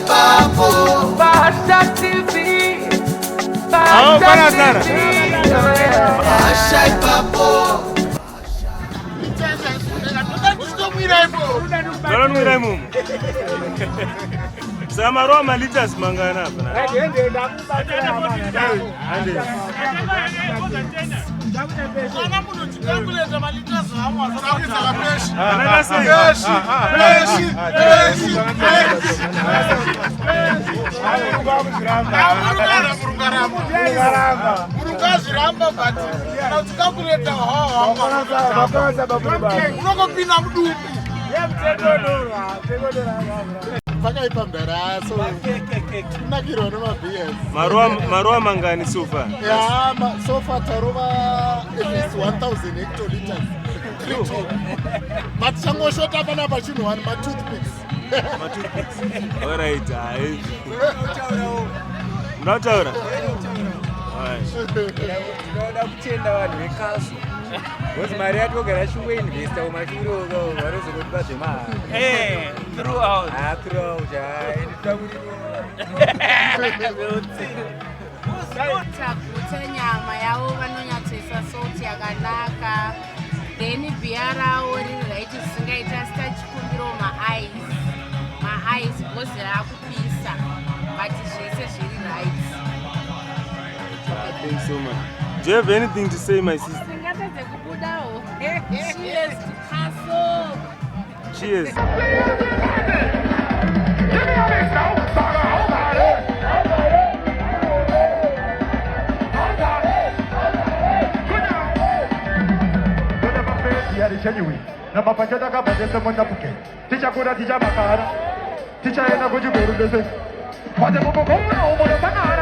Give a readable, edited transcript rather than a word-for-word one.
ipapo. Bahasha TV. Bahasha ipapo. Sama Roma Litres mangana hapa. Marua mangani sofa? Yeah, sofa tarova if it's 1,000 hectoliters. But chango shot up and up one, my toothpicks. Alright, not out. What's my dad will get a shoe in this time? My shoe will go. What is a good budget? Hey, throughout. Nyama yavo vanonyatsisa salt yakanaka, then biara ori right singaita sitachikumbiro ma-ice because akupisa but zvese zviri right. Thanks so much. Do you have anything to say, my sister? Cheers to hustle. Cheers. Genuine. Na mapachata kabadesa mwanda puke. Ticha kura ticha makara. Ticha ena kujiboru dese. Wade mopo kona omono bana.